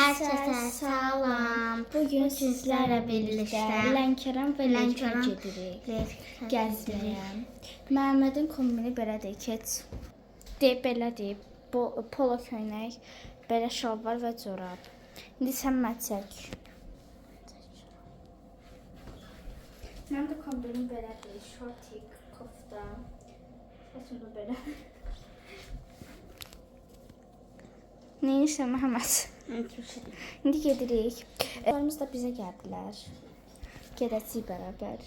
Herkese salam. Bugün sizlərlə birlikdə Lənkəran və Lənkəran gedirik. Gəzirik. Məhəmmədin kombini belədir, keç. Belədir. Polo köynək, belə şalvar və corab. İndi sən məçək. Mənim də kombinim belədir. Şortik, kofta. Saçım da belə. Neyirsən Məhəmməd? İndi gedirik. Onlarımız da bizə gəldilər. Gedəcəyik bərabər.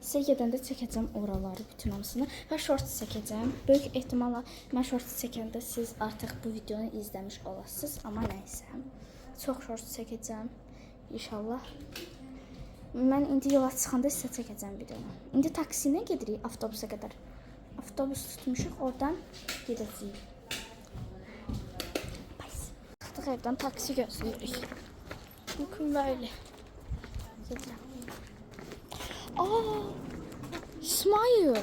Sizə gedəndə çəkəcəm oraları, bütün hamısını. Və short çəkəcəm. Böyük ehtimalla mən short çəkəndə siz artıq bu videonu izləmiş olasınız. Amma nəysə. Çox short çəkəcəm. İnşallah. Mən indi yola çıxanda sizə çəkəcəm videonu. İndi taksi ilə gedirik avtobusa qədər. Avtobus tutmuşuq, oradan gedəcəyik. Evdən taksi gözləyirik. Bakın böyle. Aa, İsmail.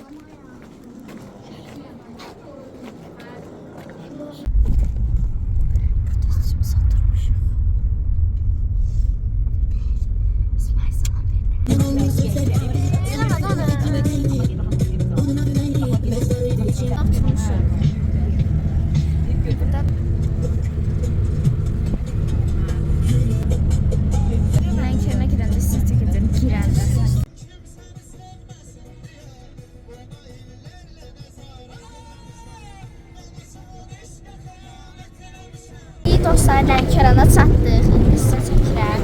Dostlar, Lənkərana çatdıq. İndi sizə çəkirəm.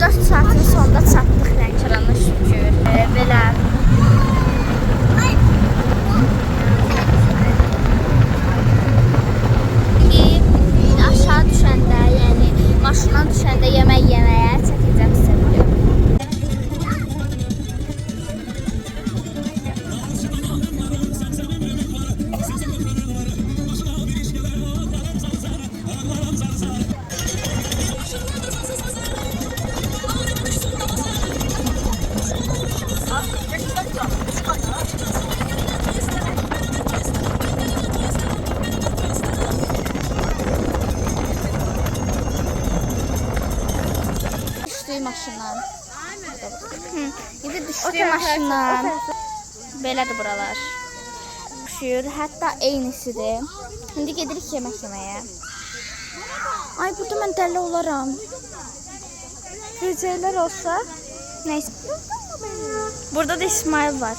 4 saatin sonunda çatdıq Lənkərana, şükür. Belə. İndi aşağı düşəndə, yəni maşından düşəndə yemək yeməyə çəkəcəm sizə. Maşından. İndi düşdüyü maşından. Belədir buralar. Düşür. Hətta eynisidir. İndi gedirik yemək yeməyə. Ay, burada mən dəli olaram. Gecələr olsa. Neysə. Burada da İsmail var.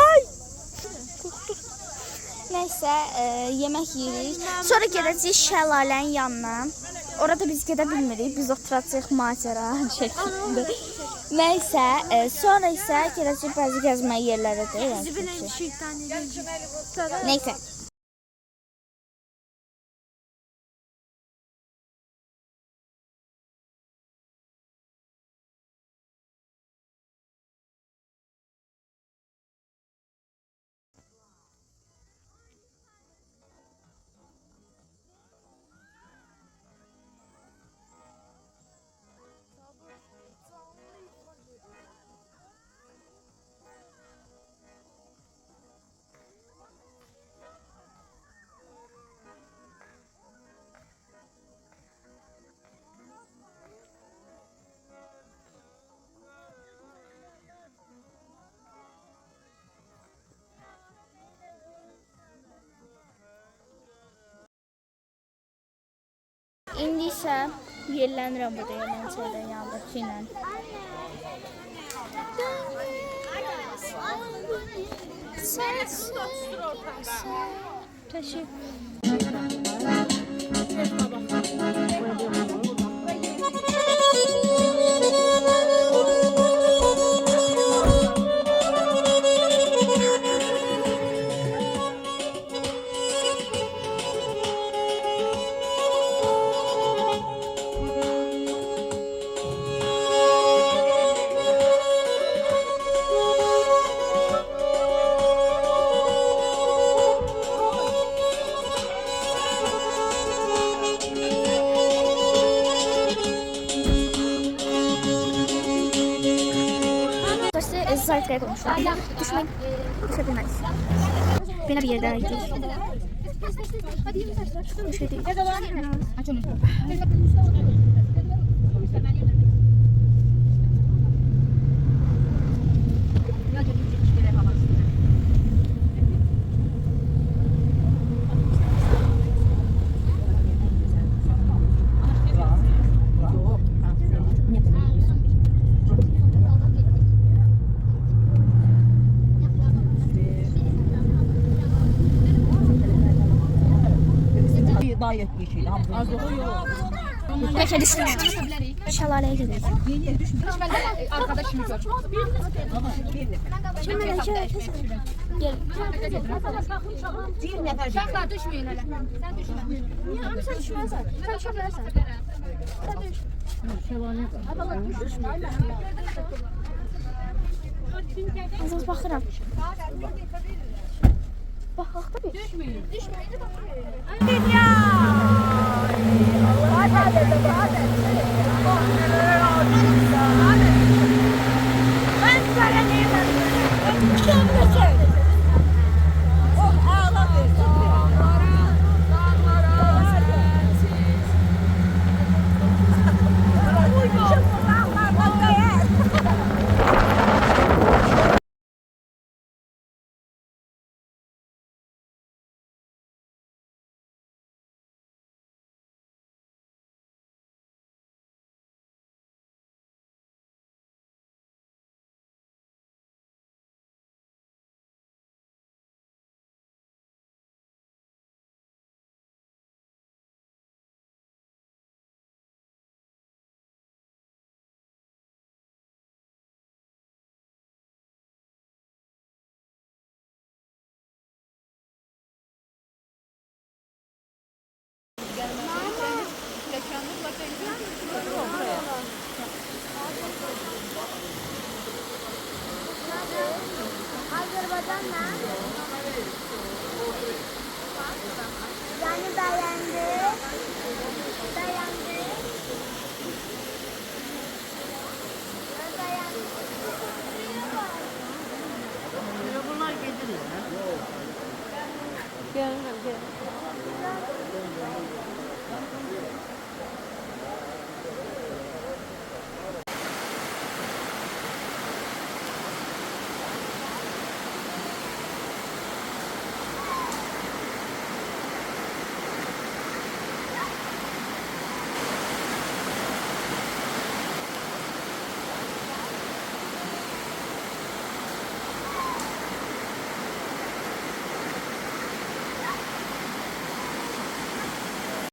Ay! Neysə, yemək yeyirik. Sonra gedəcəyik şəlalənin yanına. Orada biz gedə bilmirik. Biz oturacağıq macera şəklində. Nəysə, sonra isə gedəcəyik bəzi gəzmə yerlərə də. Nəysə. İndi isə yerlənirəm burada Yeməncədən yanındakı ilə. Zayıfkaya koymuşlar. Düşmeyin. Düşebilmeyiz. Böyle bir yerdeydik. Bir şey değil. Daha yetmiş idi. Az yok. Bəlkə də şəlaləyə gedək. Arkadaşımı gör. Gel. Bir nefer Uşaqlar düşməyin hələ. Sən düşmə. Niyə? Amma sən düşməzsən. Sən düşə bilərsən. Sən düş. Azaz baxıram. Bax, da bir. Düşməyin. Dünya!